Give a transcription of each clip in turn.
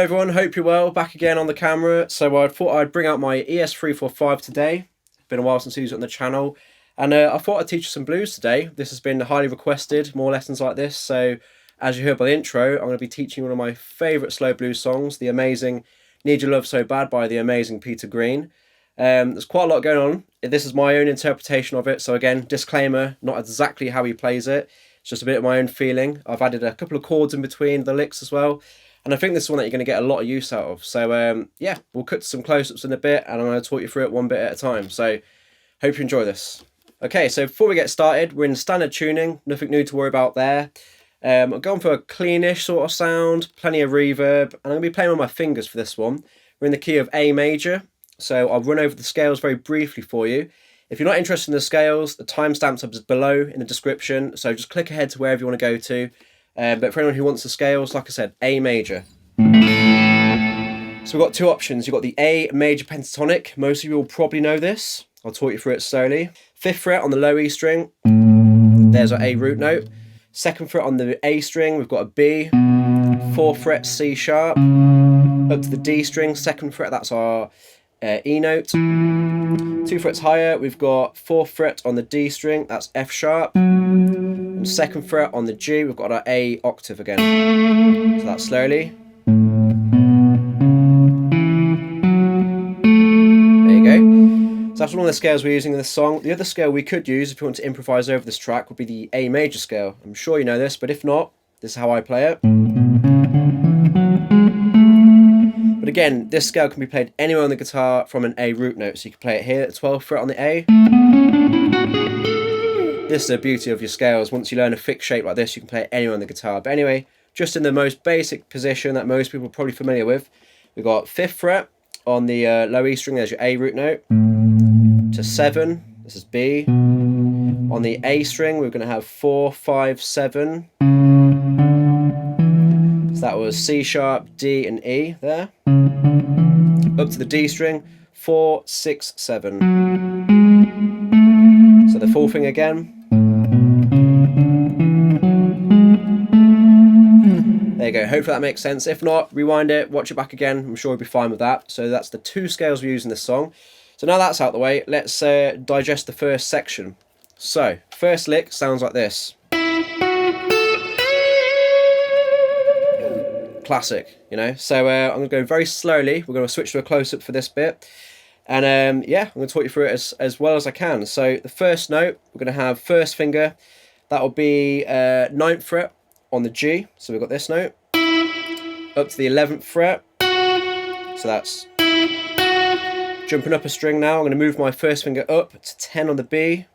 everyone, hope you're well, back again on the camera. So I thought I'd bring out my ES345 today. It's been a while since I used it on the channel. And I thought I'd teach you some blues today. This has been highly requested, more lessons like this. So as you heard by the intro, I'm going to be teaching one of my favourite slow blues songs, the amazing Need Your Love So Bad by the amazing Peter Green. There's quite a lot going on. This is my own interpretation of it. So again, disclaimer, not exactly how he plays it. It's just a bit of my own feeling. I've added a couple of chords in between the licks as well. And I think this is one that you're going to get a lot of use out of. So yeah, we'll cut to some close-ups in a bit and I'm going to talk you through it one bit at a time. So hope you enjoy this. Okay, so before we get started, we're in standard tuning. Nothing new to worry about there. I'm going for a cleanish sort of sound, plenty of reverb. And I'm going to be playing on my fingers for this one. We're in the key of A major. So I'll run over the scales very briefly for you. If you're not interested in the scales, the timestamps are below in the description. So just click ahead to wherever you want to go to. But for anyone who wants the scales, like I said, A major. So we've got two options. You've got the A major pentatonic. Most of you will probably know this. I'll talk you through it slowly. 5th fret on the low E string. There's our A root note. 2nd fret on the A string, we've got a B. 4th fret C sharp. Up to the D string, 2nd fret, that's our E note. 2 frets higher, we've got 4th fret on the D string, that's F sharp. And 2nd fret on the G, we've got our A octave again. So that's slowly. There you go. So that's one of the scales we're using in this song. The other scale we could use if you want to improvise over this track would be the A major scale. I'm sure you know this, but if not, this is how I play it. But again, this scale can be played anywhere on the guitar from an A root note. So you can play it here at the 12th fret on the A. This is the beauty of your scales. Once you learn a fixed shape like this, you can play it anywhere on the guitar. But anyway, just in the most basic position that most people are probably familiar with, we've got 5th fret on the low E string, there's your A root note. To 7, this is B. On the A string, we're going to have 4, 5, 7. So that was C sharp, D and E there. Up to the D string, 4, 6, 7. So the full thing again. There you go, hopefully that makes sense. If not, rewind it, watch it back again. I'm sure we'll be fine with that. So that's the two scales we use in this song. So now that's out the way, let's digest the first section. So, first lick sounds like this. Classic, you know. So I'm going to go very slowly. We're going to switch to a close-up for this bit. And yeah, I'm going to talk you through it as well as I can. So the first note, we're going to have first finger. That will be 9th fret on the G. So we've got this note. Up to the 11th fret. So that's jumping up a string now. I'm going to move my first finger up to 10 on the B.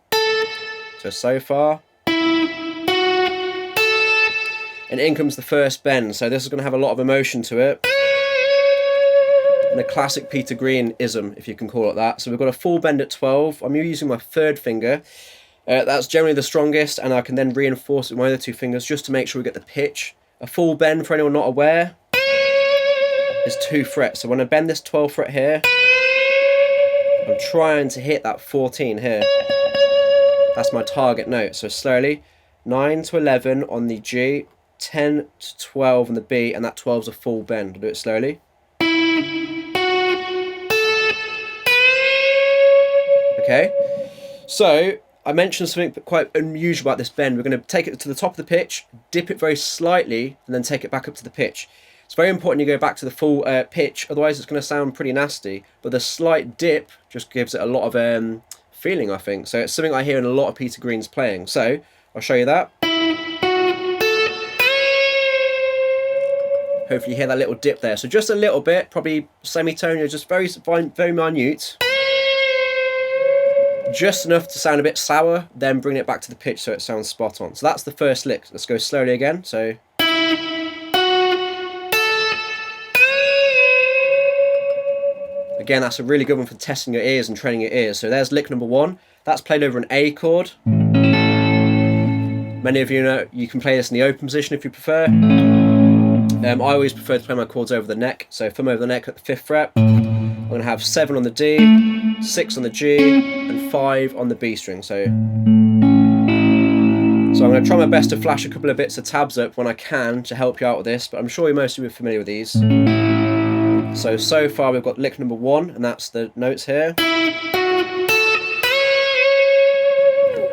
So far. And in comes the first bend. So this is going to have a lot of emotion to it. And a classic Peter Green-ism, if you can call it that. So we've got a full bend at 12. I'm using my 3rd finger. That's generally the strongest, and I can then reinforce it with my other 2 fingers just to make sure we get the pitch. A full bend, for anyone not aware, is 2 frets. So when I bend this 12th fret here, I'm trying to hit that 14 here. That's my target note. So slowly, 9 to 11 on the G, 10 to 12 on the B, and that 12 is a full bend. I'll do it slowly. Okay, so I mentioned something quite unusual about this bend. We're going to take it to the top of the pitch, dip it very slightly, and then take it back up to the pitch. It's very important you go back to the full pitch, otherwise it's going to sound pretty nasty. But the slight dip just gives it a lot of feeling, I think. So it's something I hear in a lot of Peter Green's playing. So I'll show you that. Hopefully you hear that little dip there. So just a little bit, probably semitone, just very minute. Just enough to sound a bit sour, then bring it back to the pitch so it sounds spot on. So that's the first lick. Let's go slowly again. So again, that's a really good one for testing your ears and training your ears. So there's lick number 1. That's played over an A chord. Many of you know you can play this in the open position if you prefer. I always prefer to play my chords over the neck. So thumb over the neck at the 5th fret. I'm going to have 7 on the D, 6 on the G, and 5 on the B string. So So I'm going to try my best to flash a couple of bits of tabs up when I can to help you out with this, but I'm sure most of you are familiar with these. So far we've got lick number 1, and that's the notes here.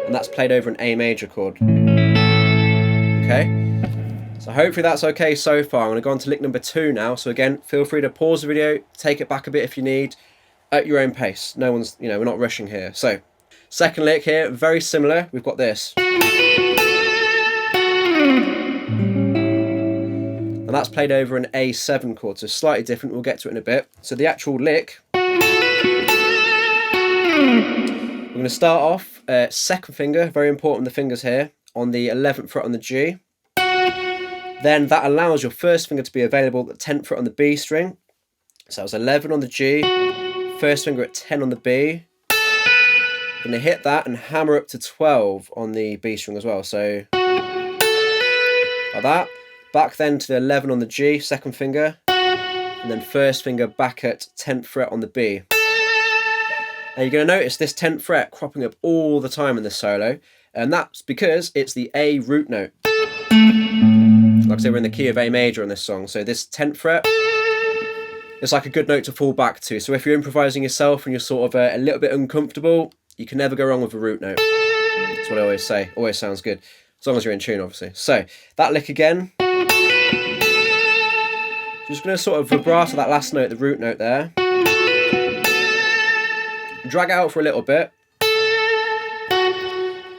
And that's played over an A major chord. Okay, so hopefully that's okay so far. I'm going to go on to lick number 2 now. So again, feel free to pause the video, take it back a bit if you need, at your own pace. No one's, we're not rushing here. So, second lick here, very similar. We've got this. And that's played over an A7 chord, so slightly different. We'll get to it in a bit. So the actual lick, we're going to start off second finger, very important, the fingers here, on the 11th fret on the G. Then that allows your first finger to be available at the 10th fret on the B string. So that was 11 on the G, first finger at 10 on the B. I'm going to hit that and hammer up to 12 on the B string as well. So like that. Back then to the 11 on the G, second finger, and then first finger back at 10th fret on the B. Now you're going to notice this 10th fret cropping up all the time in this solo, and that's because it's the A root note. Like I said, we're in the key of A major on this song, so this 10th fret, it's like a good note to fall back to. So if you're improvising yourself and you're sort of a little bit uncomfortable, you can never go wrong with a root note. That's what I always say, always sounds good. As long as you're in tune, obviously. So, that lick again. Just going to sort of vibrato that last note, the root note there. Drag it out for a little bit.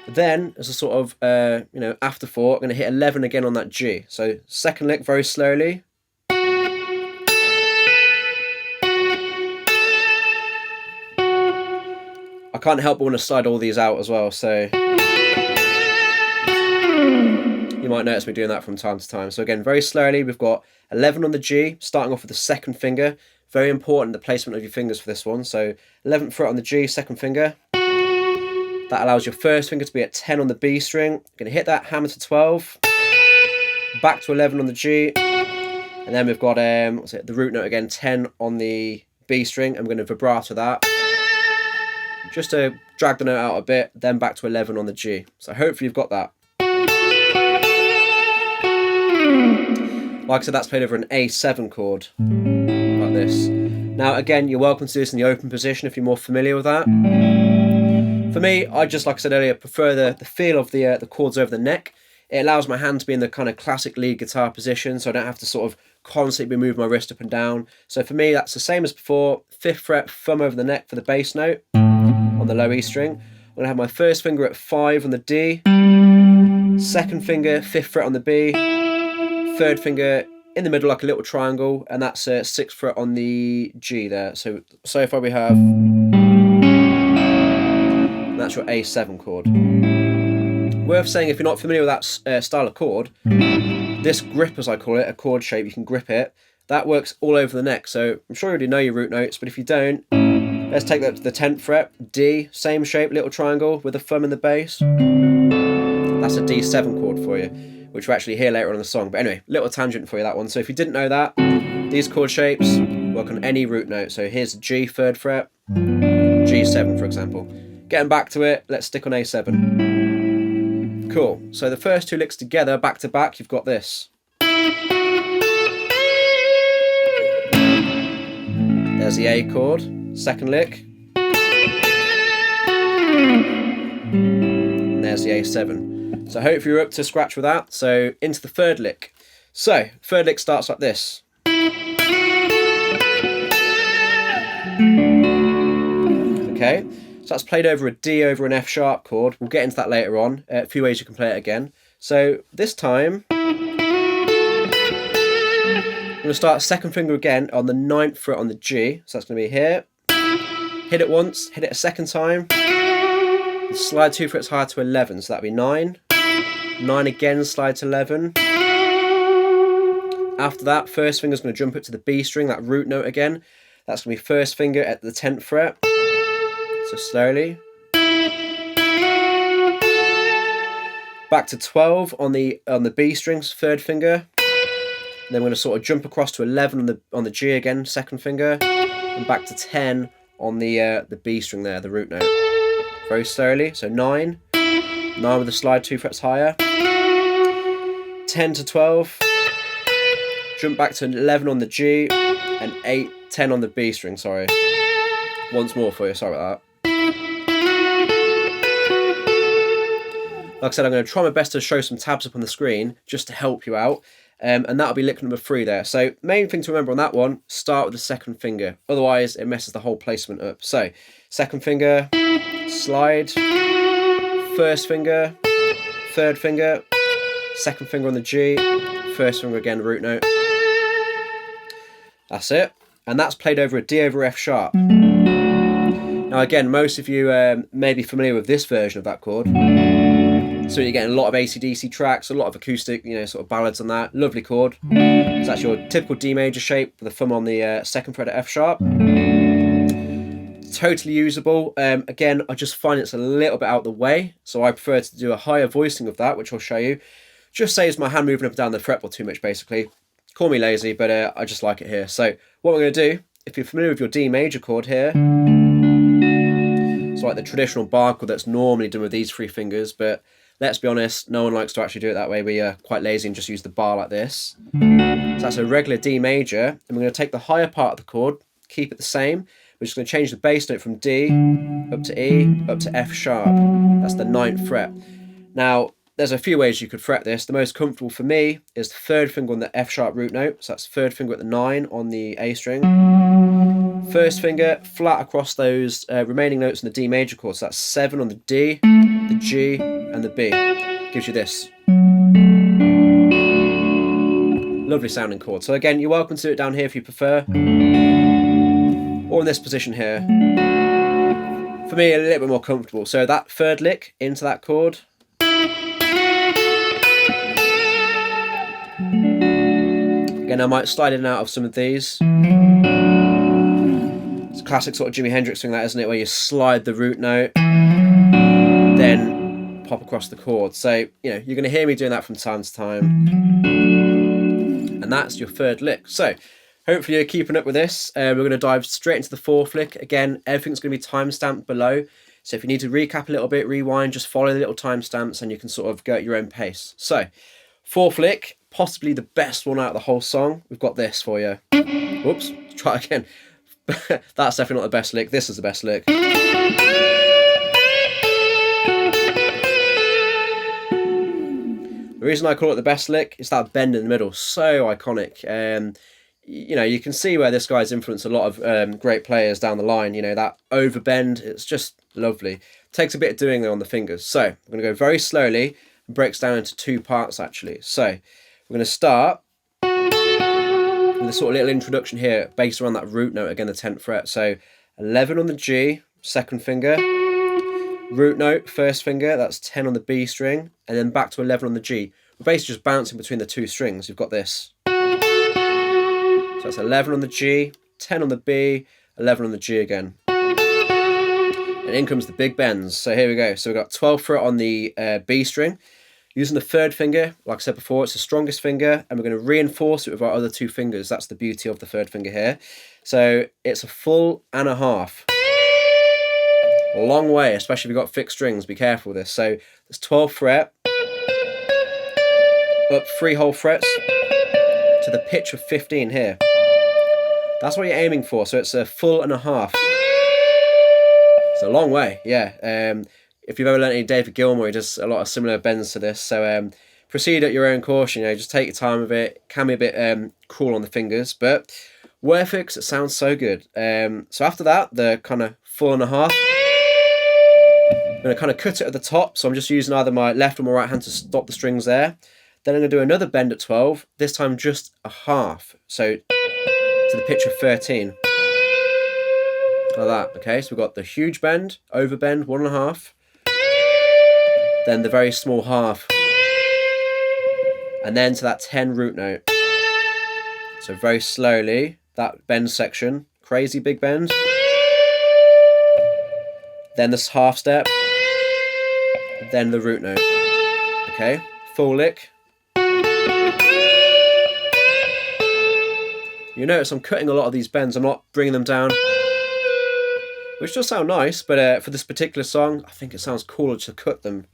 Then, as a sort of, afterthought, I'm going to hit 11 again on that G. So, second lick very slowly. I can't help but want to slide all these out as well, so you might notice me doing that from time to time. So again, very slowly, we've got 11 on the G, starting off with the second finger. Very important, the placement of your fingers for this one. So 11th fret on the G, second finger. That allows your first finger to be at 10 on the B string. You're going to hit that, hammer to 12. Back to 11 on the G. And then we've got the root note again, 10 on the B string. I'm going to vibrato that. Just to drag the note out a bit, then back to 11 on the G. So hopefully you've got that. Like I said, that's played over an A7 chord, like this. Now again, you're welcome to do this in the open position if you're more familiar with that. For me, I just, like I said earlier, prefer the feel of the chords over the neck. It allows my hand to be in the kind of classic lead guitar position, so I don't have to sort of constantly move my wrist up and down. So for me, that's the same as before. 5th fret, thumb over the neck for the bass note on the low E string. I'm going to have my first finger at 5 on the D, second finger, 5th fret on the B, third finger in the middle like a little triangle, and that's 6th fret on the G there. So far we have, that's your A7 chord. Worth saying, if you're not familiar with that style of chord, this grip, as I call it, a chord shape, you can grip it, that works all over the neck. So I'm sure you already know your root notes, but if you don't, let's take that to the 10th fret, D, same shape, little triangle with a thumb in the bass. That's a D7 chord for you, which we'll actually hear later on in the song. But anyway, little tangent for you, that one. So if you didn't know that, these chord shapes work on any root note. So here's G, 3rd fret, G7 for example. Getting back to it, let's stick on A7. Cool, so the first two licks together, back to back, you've got this. There's the A chord, second lick. And there's the A7. So hopefully you're up to scratch with that. So into the third lick. So third lick starts like this. Okay, so that's played over a D over an F sharp chord. We'll get into that later on. A few ways you can play it again. So this time, I'm going to start second finger again on the 9th fret on the G. So that's going to be here. Hit it once, hit it a second time. Slide 2 frets higher to 11, so that'll be 9. 9 again, slide to 11. After that, first finger's going to jump up to the B string, that root note again. That's going to be first finger at the 10th fret. So slowly. Back to 12 on the B strings, third finger. And then we're going to sort of jump across to 11 on the G again, second finger. And back to 10 on the B string there, the root note. Very slowly, so 9. 9 with a slide 2 frets higher. 10 to 12. Jump back to 11 on the G. and 8, 10 on the B string, sorry. Once more for you, sorry about that. Like I said, I'm going to try my best to show some tabs up on the screen just to help you out. And that'll be lick number 3 there. So main thing to remember on that one, start with the second finger. Otherwise, it messes the whole placement up. So second finger, slide, first finger, third finger, second finger on the G, first finger again, root note. That's it. And that's played over a D over F sharp. Now again, most of you may be familiar with this version of that chord. So you're getting a lot of AC/DC tracks, a lot of acoustic, you know, sort of ballads on that. Lovely chord. So that's your typical D major shape with a thumb on the second fret of F sharp. Totally usable. Again, I just find it's a little bit out of the way, so I prefer to do a higher voicing of that, which I'll show you. Just saves my hand moving up and down the fretboard too much, basically. Call me lazy, but I just like it here. So what we're going to do, if you're familiar with your D major chord here, it's like the traditional bar chord that's normally done with these 3 fingers, but let's be honest, no one likes to actually do it that way. We are quite lazy and just use the bar like this. So that's a regular D major, and we're going to take the higher part of the chord, keep it the same. We're just going to change the bass note from D up to E up to F sharp. That's the 9th fret. Now, there's a few ways you could fret this. The most comfortable for me is the third finger on the F sharp root note. So that's third finger at the 9 on the A string. First finger flat across those remaining notes in the D major chord. So that's 7 on the D, the G, and the B. Gives you this. Lovely sounding chord. So again, you're welcome to do it down here if you prefer. Or in this position here. For me, a little bit more comfortable. So that third lick into that chord. Again, I might slide in and out of some of these. It's a classic sort of Jimi Hendrix thing, that, isn't it? Where you slide the root note, then pop across the chord. So, you know, you're going to hear me doing that from time to time. And that's your third lick. So, hopefully you're keeping up with this. We're going to dive straight into the 4th lick. Again, everything's going to be time-stamped below. So if you need to recap a little bit, rewind, just follow the little timestamps and you can sort of go at your own pace. So, 4th lick, possibly the best one out of the whole song. We've got this for you. Whoops, try again. That's definitely not the best lick. This is the best lick. The reason I call it the best lick is that bend in the middle. So iconic. You know, you can see where this guy's influenced a lot of great players down the line. You know, that overbend, it's just lovely. Takes a bit of doing though on the fingers. So I'm going to go very slowly and breaks down into 2 parts actually. So we're going to start with a sort of little introduction here based around that root note, again the 10th fret. So 11 on the G, second finger, root note, first finger, that's 10 on the B string, and then back to 11 on the G. We're basically just bouncing between the 2 strings. You've got this. So that's 11 on the G, 10 on the B, 11 on the G again. And in comes the big bends. So here we go. So we've got 12th fret on the B string. Using the third finger, like I said before, it's the strongest finger, and we're going to reinforce it with our other 2 fingers. That's the beauty of the third finger here. So it's a full and a half. A long way, especially if you've got fixed strings. Be careful with this. So there's 12th fret, up 3 whole frets to the pitch of 15 here. That's what you're aiming for. So it's a full and a half. It's a long way, yeah. If you've ever learnt any David Gilmour, he does a lot of similar bends to this. So proceed at your own caution. You know, just take your time with it. Can be a bit cruel on the fingers, but worth it because it sounds so good. So after that, the kind of full and a half. I'm going to kind of cut it at the top. So I'm just using either my left or my right hand to stop the strings there. Then I'm going to do another bend at 12. This time just a half. So to the pitch of 13. Like that. Okay, so we've got the huge bend, overbend, 1.5. Then the very small half, and then to that 10 root note. So very slowly, that bend section, crazy big bend. Then this half step, then the root note. Okay, full lick. You notice I'm cutting a lot of these bends, I'm not bringing them down, which does sound nice, but for this particular song, I think it sounds cooler to cut them.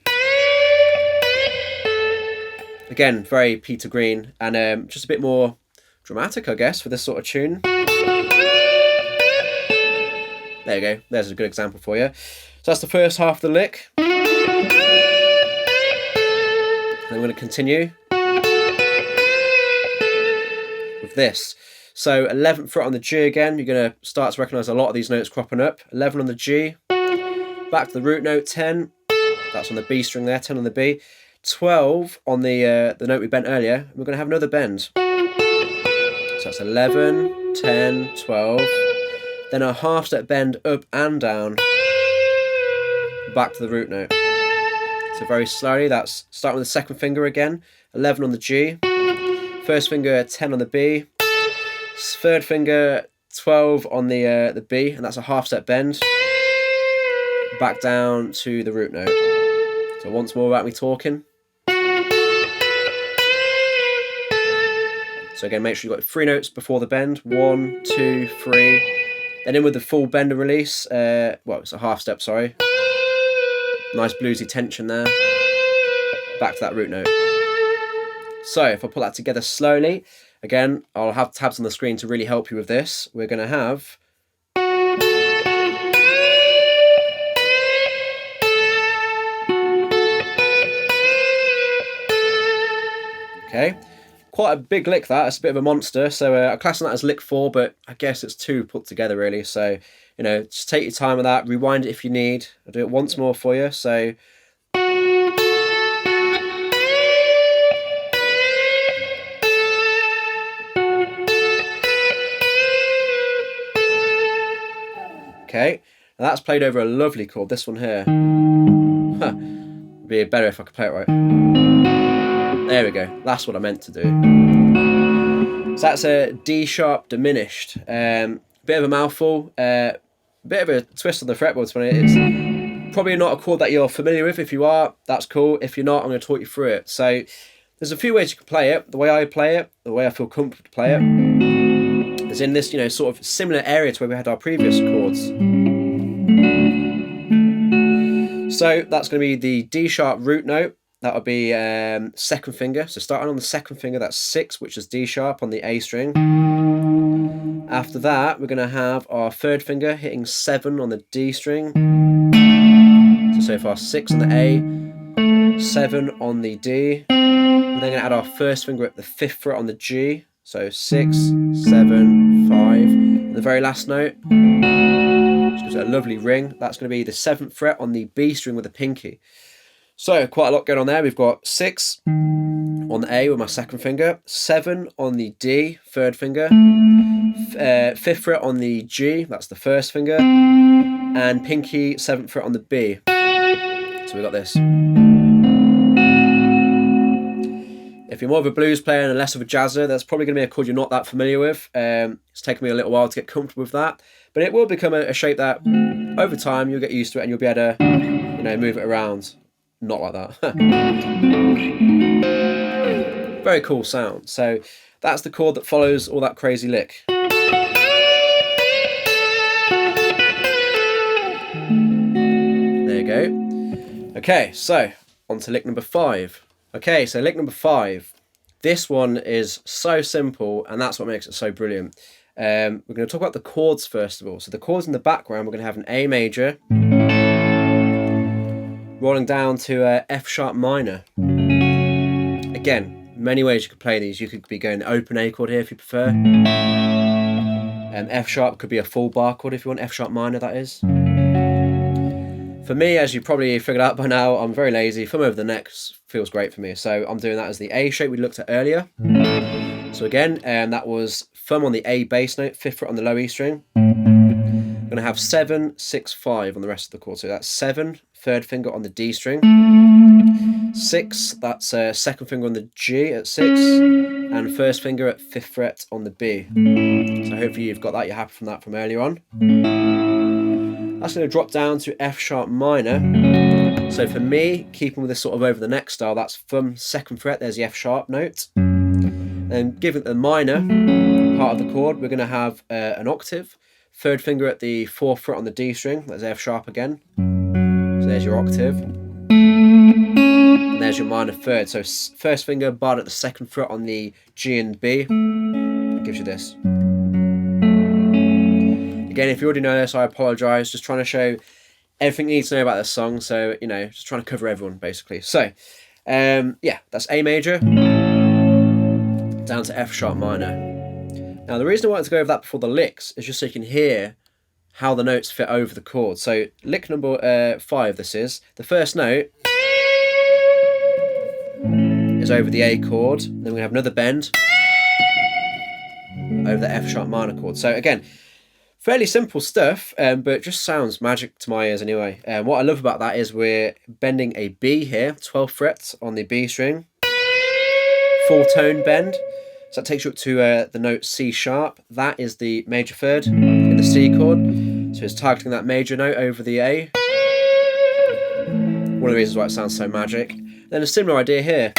Again, very Peter Green, and just a bit more dramatic, I guess, for this sort of tune. There you go, there's a good example for you. So that's the first half of the lick. And I'm going to continue with this. So 11th fret on the G again, you're going to start to recognise a lot of these notes cropping up. 11 on the G, back to the root note, 10, that's on the B string there, 10 on the B. 12 on the note we bent earlier, and we're going to have another bend. So that's 11, 10, 12, then a half step bend up and down, back to the root note. So very slowly, that's starting with the second finger again, 11 on the G, first finger 10 on the B, third finger 12 on the B, and that's a half step bend, back down to the root note. So once more without me talking. So again, make sure you've got 3 notes before the bend, 1, 2, 3, then in with the full bend and release, well, it's a half step, sorry. Nice bluesy tension there, back to that root note. So if I put that together slowly, again, I'll have tabs on the screen to really help you with this. We're going to have okay, quite a big lick that, it's a bit of a monster, so I'm classing that as lick 4, but I guess it's 2 put together really, so, you know, just take your time with that, rewind it if you need. I'll do it once more for you, so. Okay, now that's played over a lovely chord, this one here. It'd be better if I could play it right. There we go, that's what I meant to do. So that's a D sharp diminished. Bit of a mouthful, bit of a twist on the fretboard. It's probably not a chord that you're familiar with. If you are, that's cool. If you're not, I'm going to talk you through it. So there's a few ways you can play it. The way I play it, the way I feel comfortable to play it, is in this, you know, sort of similar area to where we had our previous chords. So that's going to be the D sharp root note. That'll be second finger. So starting on the second finger, that's 6, which is D sharp on the A string. After that, we're going to have our third finger hitting 7 on the D string. So far 6 on the A, 7 on the D. We're then going to add our first finger at the 5th fret on the G. So 6, 7, 5. And the very last note, which gives it a lovely ring. That's going to be the 7th fret on the B string with the pinky. So quite a lot going on there. We've got 6 on the A with my second finger, 7 on the D, third finger, 5th fret on the G, that's the first finger, and pinky 7th fret on the B. So we got this. If you're more of a blues player and less of a jazzer, that's probably going to be a chord you're not that familiar with. It's taken me a little while to get comfortable with that, but it will become a shape that over time you'll get used to it and you'll be able to, you know, move it around. Not like that. Very cool sound. So that's the chord that follows all that crazy lick. There you go. Okay, so on to lick number 5. Okay, so lick number 5. This one is so simple, and that's what makes it so brilliant. We're going to talk about the chords first of all. So the chords in the background, we're going to have an A major, rolling down to F sharp minor. Again, many ways you could play these. You could be going open A chord here if you prefer. F sharp could be a full bar chord if you want, F sharp minor that is. For me, as you probably figured out by now, I'm very lazy. Thumb over the neck feels great for me. So I'm doing that as the A shape we looked at earlier. So again, that was thumb on the A bass note, 5th fret on the low E string. I'm going to have 7, 6, 5 on the rest of the chord. So that's 7, third finger on the D string. 6, that's second finger on the G at 6. And first finger at 5th fret on the B. So hopefully you've got that, you're happy from that from earlier on. That's going to drop down to F sharp minor. So for me, keeping with this sort of over the neck style, that's thumb 2nd fret, there's the F sharp note. And given the minor part of the chord, we're going to have an octave. 3rd finger at the 4th fret on the D string, that's F sharp again. So there's your octave. And there's your minor third. So first finger barred at the 2nd fret on the G and B. It gives you this. Again, if you already know this, I apologise. Just trying to show everything you need to know about this song. So, you know, just trying to cover everyone, basically. So, yeah, that's A major down to F sharp minor. Now, the reason I wanted to go over that before the licks is just so you can hear how the notes fit over the chord. So, lick number 5, this is. The first note is over the A chord. Then we're going to have another bend over the F sharp minor chord. So, again, fairly simple stuff, but just sounds magic to my ears anyway. What I love about that is we're bending a B here, 12th fret on the B string. Full tone bend. So that takes you up to the note C sharp. That is the major third in the C chord. So it's targeting that major note over the A. One of the reasons why it sounds so magic. Then a similar idea here.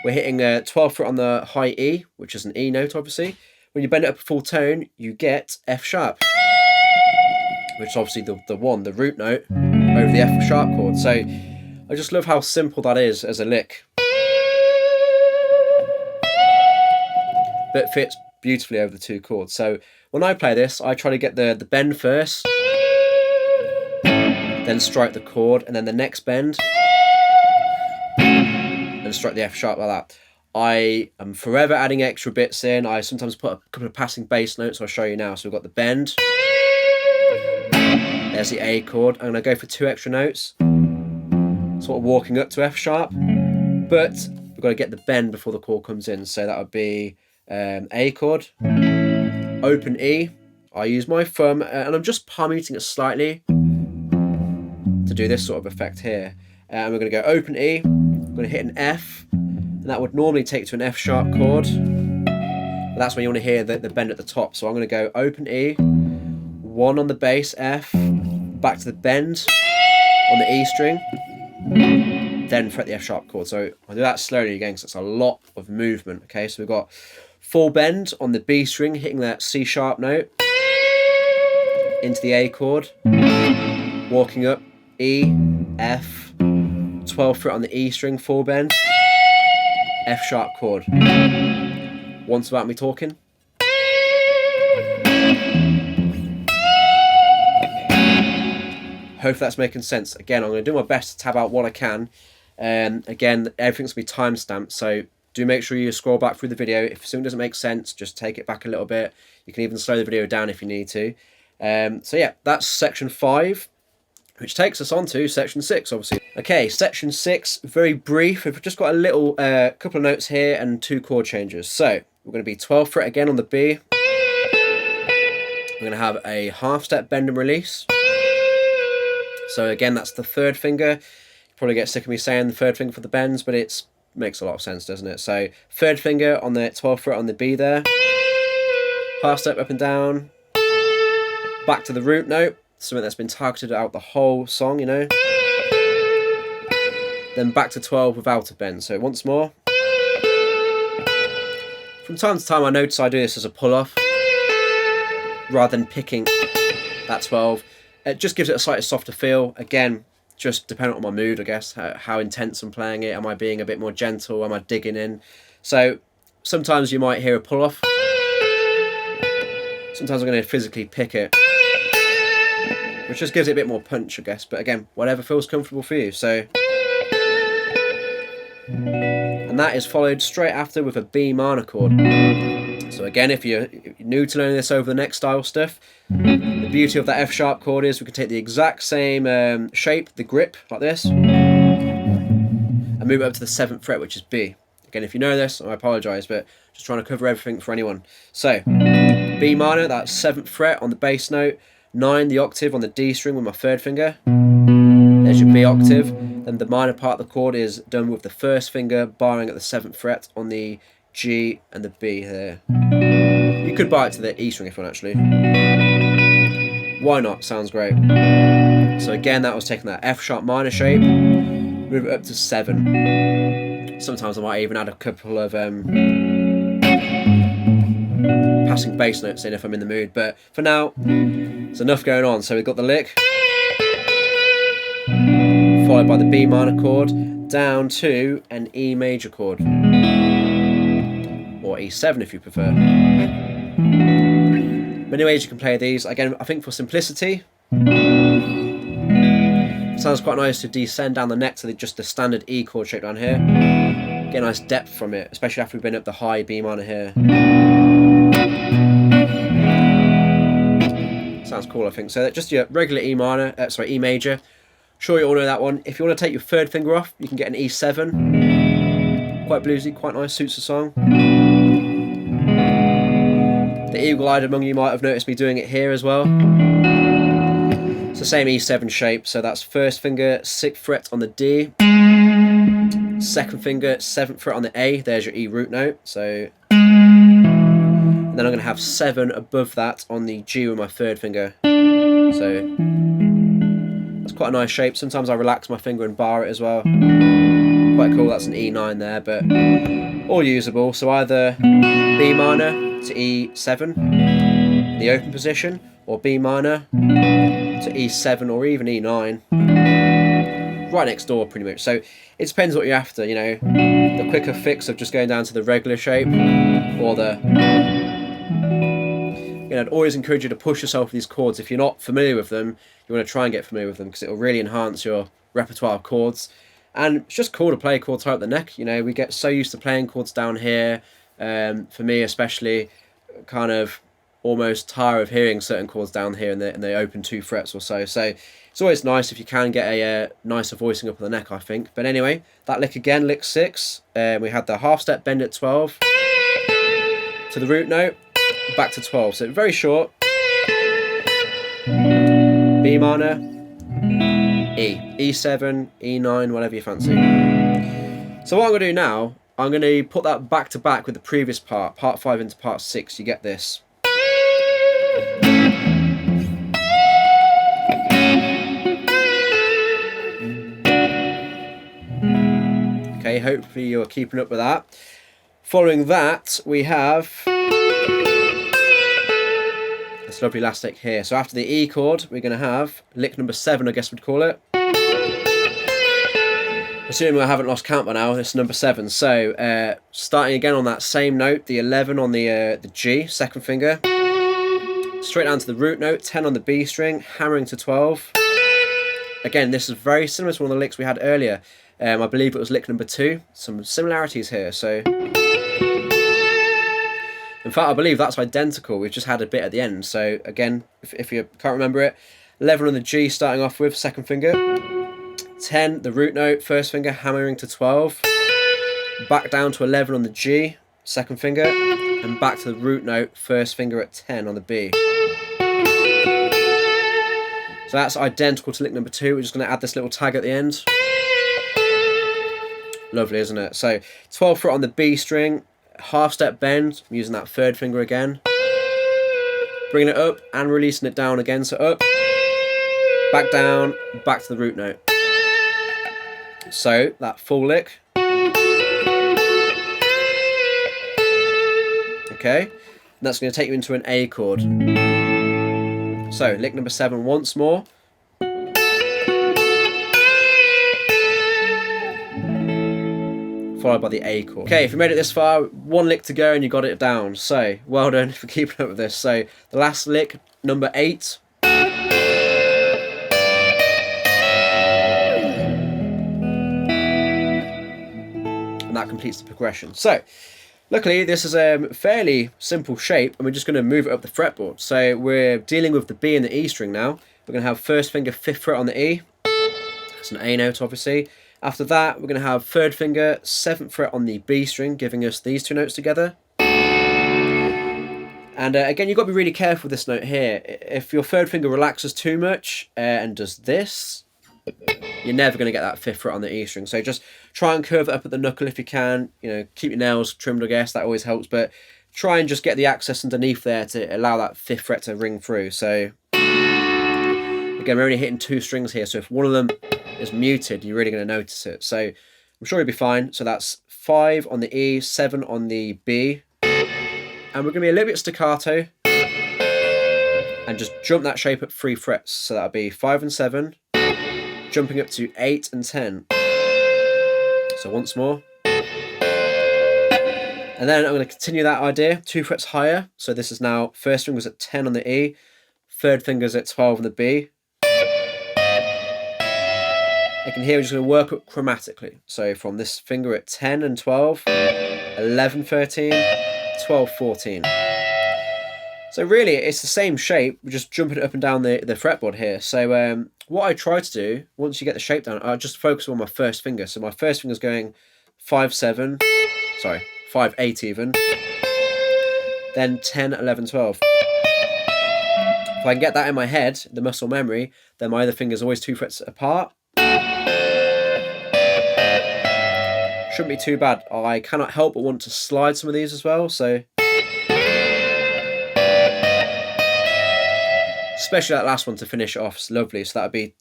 We're hitting 12th fret on the high E, which is an E note obviously. When you bend it up a full tone, you get F sharp, which is obviously the root note over the F sharp chord. So I just love how simple that is as a lick. But fits beautifully over the two chords. So when I play this, I try to get the bend first, then strike the chord, and then the next bend, and strike the F sharp like that. I am forever adding extra bits in. I sometimes put a couple of passing bass notes. I'll show you now. So we've got the bend. There's the A chord. I'm going to go for 2 extra notes, sort of walking up to F sharp. But we've got to get the bend before the chord comes in. So that would be A chord, open E. I use my thumb and I'm just palm muting it slightly to do this sort of effect here. And we're going to go open E. I'm going to hit an F. And that would normally take to an F sharp chord. But that's when you want to hear the bend at the top. So I'm going to go open E, 1 on the bass F, back to the bend on the E string, then fret the F sharp chord. So I'll do that slowly again because it's a lot of movement. Okay, so we've got full bend on the B string, hitting that C sharp note into the A chord, walking up E, F, 12th fret on the E string, full bend, F sharp chord. Once without me talking. Hope that's making sense. Again, I'm going to do my best to tab out what I can. Again, everything's going to be time stamped, so do make sure you scroll back through the video. If something doesn't make sense, just take it back a little bit. You can even slow the video down if you need to. So yeah, that's section 5, which takes us on to section 6, obviously. Okay, section 6, very brief. We've just got a little couple of notes here and 2 chord changes. So we're going to be 12th fret again on the B. We're going to have a half step bend and release. So again, that's the 3rd finger. You probably get sick of me saying the 3rd finger for the bends, but it makes a lot of sense, doesn't it? So 3rd finger on the 12th fret on the B there. Half step up and down. Back to the root note. Something that's been targeted out the whole song, you know. Then back to 12 without a bend. So once more. From time to time I notice I do this as a pull-off rather than picking that 12. It just gives it a slightly softer feel. Again, just depending on my mood, I guess, how intense I'm playing it. Am I being a bit more gentle? Am I digging in? So sometimes you might hear a pull-off. Sometimes I'm going to physically pick it, which just gives it a bit more punch, I guess. But again, whatever feels comfortable for you. So, and that is followed straight after with a B minor chord. So again, if you're new to learning this over the next style stuff, the beauty of that F sharp chord is we can take the exact same shape, the grip, like this, and move it up to the 7th fret, which is B. Again, if you know this, I apologise, but just trying to cover everything for anyone. So, B minor, that's 7th fret on the bass note, 9 the octave on the D string with my 3rd finger. There's your B octave. Then the minor part of the chord is done with the 1st finger barring at the 7th fret on the G and the B here. You could bar it to the E string if you want, actually. Why not? Sounds great. So again, that was taking that F sharp minor shape, move it up to 7. Sometimes I might even add a couple of passing bass notes in if I'm in the mood, but for now, there's enough going on. So we've got the lick, followed by the B minor chord, down to an E major chord, or E7 if you prefer. Many ways you can play these. Again, I think for simplicity, it sounds quite nice to descend down the neck to just the standard E chord shape down here. Get a nice depth from it, especially after we've been up the high B minor here. Sounds cool, I think. So just your regular E minor, E major. Sure you all know that one. If you want to take your third finger off, you can get an E7. Quite bluesy, quite nice, suits the song. The eagle-eyed among you might have noticed me doing it here as well. It's the same E7 shape, so that's first finger, 6th fret on the D, second finger, 7th fret on the A, there's your E root note, so, and then I'm going to have 7 above that on the G with my third finger, so that's quite a nice shape. Sometimes I relax my finger and bar it as well, quite cool. That's an E9 there, but all usable, so either B minor to E7, the open position, or B minor to E7 or even E9, right next door pretty much. So it depends what you're after, you know, the quicker fix of just going down to the regular shape, or the, you know, I'd always encourage you to push yourself with these chords. If you're not familiar with them, you want to try and get familiar with them, because it will really enhance your repertoire of chords. And it's just cool to play chords high up the neck. You know, we get so used to playing chords down here, for me especially, kind of almost tire of hearing certain chords down here in the open 2 frets or so. So it's always nice if you can get a nicer voicing up on the neck, I think. But anyway, that lick again, lick 6. We had the half step bend at 12 to the root note, back to 12. So very short. B minor, E, E7, E9, whatever you fancy. So what I'm going to do now, I'm going to put that back to back with the previous part 5 into part 6. You get this. Okay, hopefully you're keeping up with that. Following that, we have this lovely last lick here. So after the E chord, we're going to have lick number 7, I guess we'd call it. Assuming I haven't lost count by now, it's number 7. So starting again on that same note, the 11 on the G, second finger, straight down to the root note, 10 on the B string, hammering to 12. Again, this is very similar to one of the licks we had earlier. I believe it was lick number 2. Some similarities here. So, in fact, I believe that's identical. We've just had a bit at the end. So again, if you can't remember it, 11 on the G, starting off with second finger, 10 the root note, first finger, hammering to 12, back down to 11 on the G, second finger, and back to the root note, first finger at 10 on the B. So that's identical to lick number 2. We're just going to add this little tag at the end. Lovely, isn't it? So 12th fret on the B string, half step bend, I'm using that third finger again, bringing it up and releasing it down again. So up, back down, back to the root note. So that full lick. Okay, and that's going to take you into an A chord. So lick number 7 once more. Followed by the A chord. Okay, if you made it this far, 1 lick to go and you got it down. So well done for keeping up with this. So the last lick, number 8. And that completes the progression. So luckily this is a fairly simple shape, and we're just going to move it up the fretboard. So we're dealing with the B and the E string now. We're going to have first finger, 5th fret on the E. That's an A note, obviously. After that, we're going to have third finger, 7th fret on the B string, giving us these 2 notes together. And again, you've got to be really careful with this note here. If your third finger relaxes too much and does this, you're never going to get that 5th fret on the E string. So just try and curve it up at the knuckle if you can. You know, keep your nails trimmed, I guess. That always helps. But try and just get the access underneath there to allow that 5th fret to ring through. So again, we're only hitting 2 strings here. So if one of them is muted, you're really going to notice it. So I'm sure you'll be fine. So that's 5 on the E, 7 on the B. And we're going to be a little bit staccato and just jump that shape up 3 frets. So that'll be 5 and 7, jumping up to 8 and 10. So once more. And then I'm going to continue that idea 2 frets higher. So this is now first finger's at 10 on the E, third finger's at 12 on the B. You can hear we're just going to work up chromatically. So from this finger at 10 and 12, 11, 13, 12, 14. So really it's the same shape, we're just jumping it up and down the fretboard here. So what I try to do, once you get the shape down, I just focus on my first finger. So my first finger's going 5, 7, sorry, 5, 8 even, then 10, 11, 12. If I can get that in my head, the muscle memory, then my other finger's always 2 frets apart. Shouldn't be too bad. I cannot help but want to slide some of these as well, so especially that last one to finish off, it's lovely. So that would be,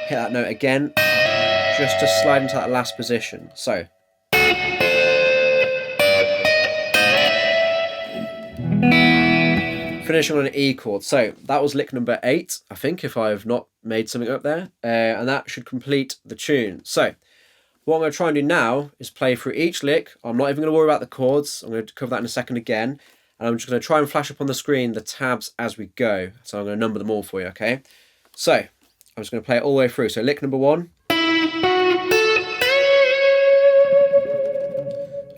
hit that note again, just to slide into that last position. So finishing on an E chord. So that was lick number 8, I think, if I've not made something up there, and that should complete the tune. So what I'm going to try and do now is play through each lick. I'm not even going to worry about the chords. I'm going to cover that in a second again. And I'm just going to try and flash up on the screen the tabs as we go. So I'm going to number them all for you, okay? So I'm just going to play it all the way through. So lick number 1.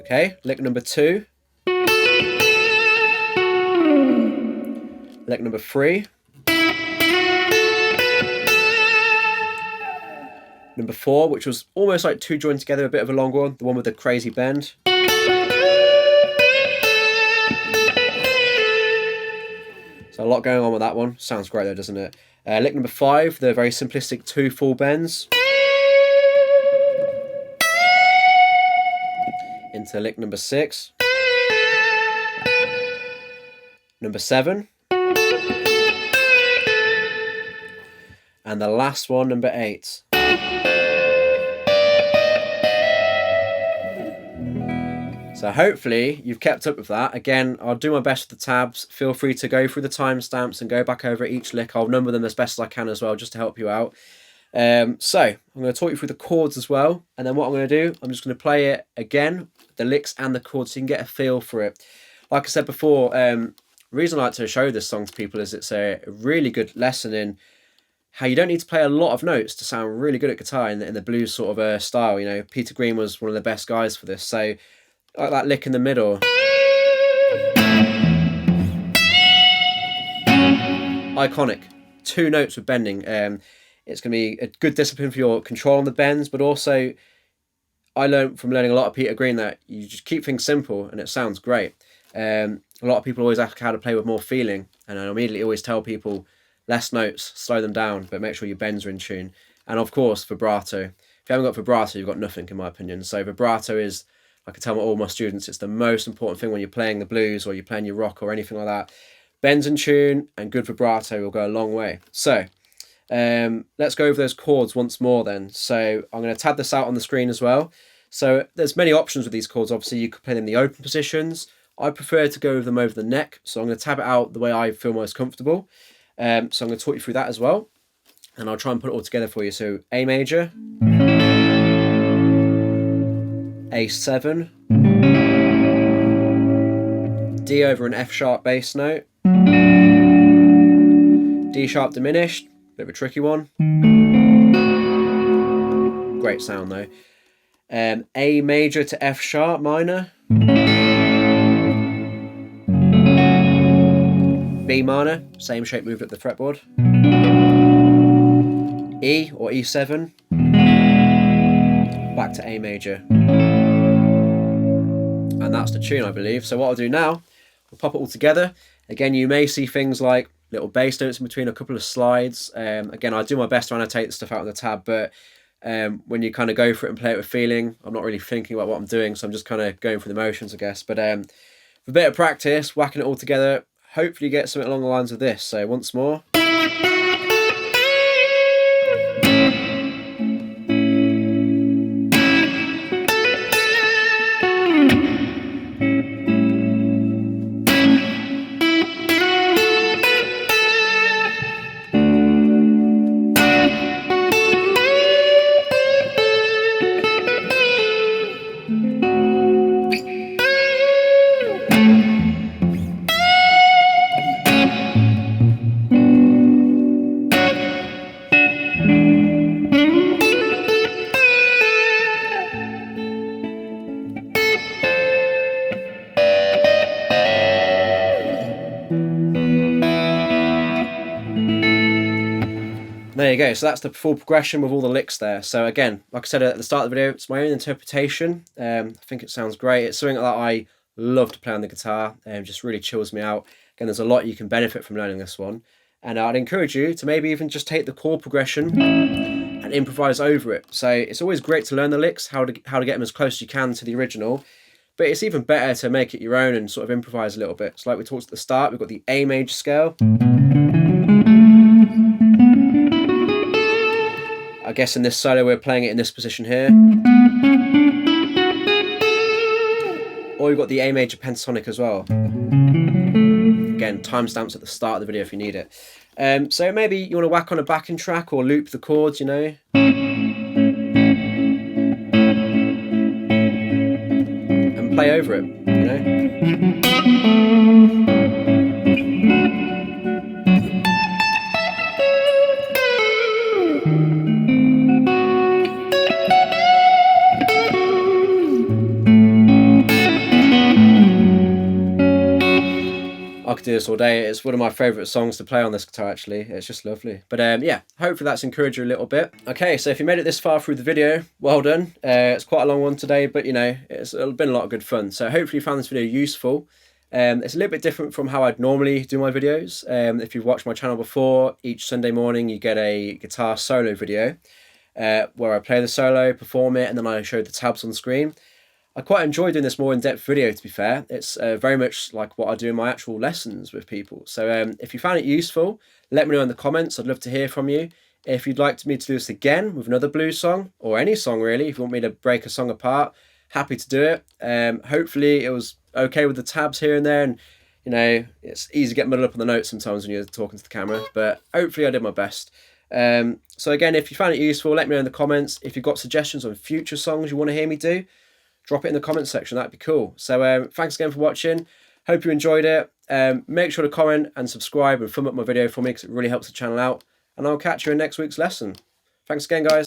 Okay, lick number 2. Lick number 3. Number 4, which was almost like 2 joined together, a bit of a longer one, the one with the crazy bend. So a lot going on with that one. Sounds great though, doesn't it? Lick number 5, the very simplistic 2 full bends. Into lick number 6. Number 7. And the last one, number 8. So hopefully you've kept up with that. Again, I'll do my best with the tabs. Feel free to go through the timestamps and go back over each lick. I'll number them as best as I can as well, just to help you out. So I'm going to talk you through the chords as well. And then what I'm going to do, I'm just going to play it again, the licks and the chords, so you can get a feel for it. Like I said before, the reason I like to show this song to people is it's a really good lesson in how you don't need to play a lot of notes to sound really good at guitar in the blues sort of style. You know, Peter Green was one of the best guys for this. So like that lick in the middle. Iconic. 2 notes with bending. It's going to be a good discipline for your control on the bends, but also I learned from learning a lot of Peter Green that you just keep things simple and it sounds great. A lot of people always ask how to play with more feeling, and I immediately always tell people less notes, slow them down, but make sure your bends are in tune. And of course, vibrato. If you haven't got vibrato, you've got nothing, in my opinion. So vibrato is, I can tell all my students, it's the most important thing when you're playing the blues or you're playing your rock or anything like that. Bends in tune and good vibrato will go a long way. So let's go over those chords once more then. So I'm going to tab this out on the screen as well. So there's many options with these chords. Obviously you could play them in the open positions. I prefer to go with them over the neck. So I'm going to tab it out the way I feel most comfortable. So I'm going to talk you through that as well. And I'll try and put it all together for you. So A major, A7, D over an F sharp bass note, D sharp diminished, bit of a tricky one. Great sound though. A major to F sharp minor, B minor, same shape moved up the fretboard, E or E7, back to A major. And that's the tune, I believe. So what I'll do now, we'll pop it all together. Again, you may see things like little bass notes in between, a couple of slides. Again, I do my best to annotate the stuff out on the tab, but when you kind of go for it and play it with feeling, I'm not really thinking about what I'm doing, so I'm just kind of going through the motions, I guess. But with a bit of practice, whacking it all together, hopefully you get something along the lines of this. So once more. There you go. So that's the full progression with all the licks there. So again, like I said at the start of the video, it's my own interpretation. I think it sounds great. It's something that I love to play on the guitar, and just really chills me out. Again, there's a lot you can benefit from learning this one. And I'd encourage you to maybe even just take the chord progression and improvise over it. So it's always great to learn the licks, how to get them as close as you can to the original. But it's even better to make it your own and sort of improvise a little bit. So like we talked at the start, we've got the A major scale. I guess in this solo we're playing it in this position here. Or you've got the A major pentatonic as well. Again, timestamps at the start of the video if you need it. So maybe you want to whack on a backing track or loop the chords, you know. And play over it, you know. I could do this all day. It's one of my favourite songs to play on this guitar, actually. It's just lovely. But yeah, hopefully that's encouraged you a little bit. Okay, so if you made it this far through the video, well done. It's quite a long one today, but you know, it's been a lot of good fun. So hopefully you found this video useful. It's a little bit different from how I'd normally do my videos. If you've watched my channel before, each Sunday morning you get a guitar solo video where I play the solo, perform it, and then I show the tabs on the screen. I quite enjoy doing this more in-depth video, to be fair. It's very much like what I do in my actual lessons with people. So if you found it useful, let me know in the comments. I'd love to hear from you. If you'd like me to do this again with another blues song, or any song really, if you want me to break a song apart, happy to do it. Hopefully it was okay with the tabs here and there, and you know, it's easy to get muddled up on the notes sometimes when you're talking to the camera, but hopefully I did my best. So again, if you found it useful, let me know in the comments. If you've got suggestions on future songs you want to hear me do, drop it in the comments section, that'd be cool. So thanks again for watching. Hope you enjoyed it. Make sure to comment and subscribe and thumb up my video for me because it really helps the channel out. And I'll catch you in next week's lesson. Thanks again, guys.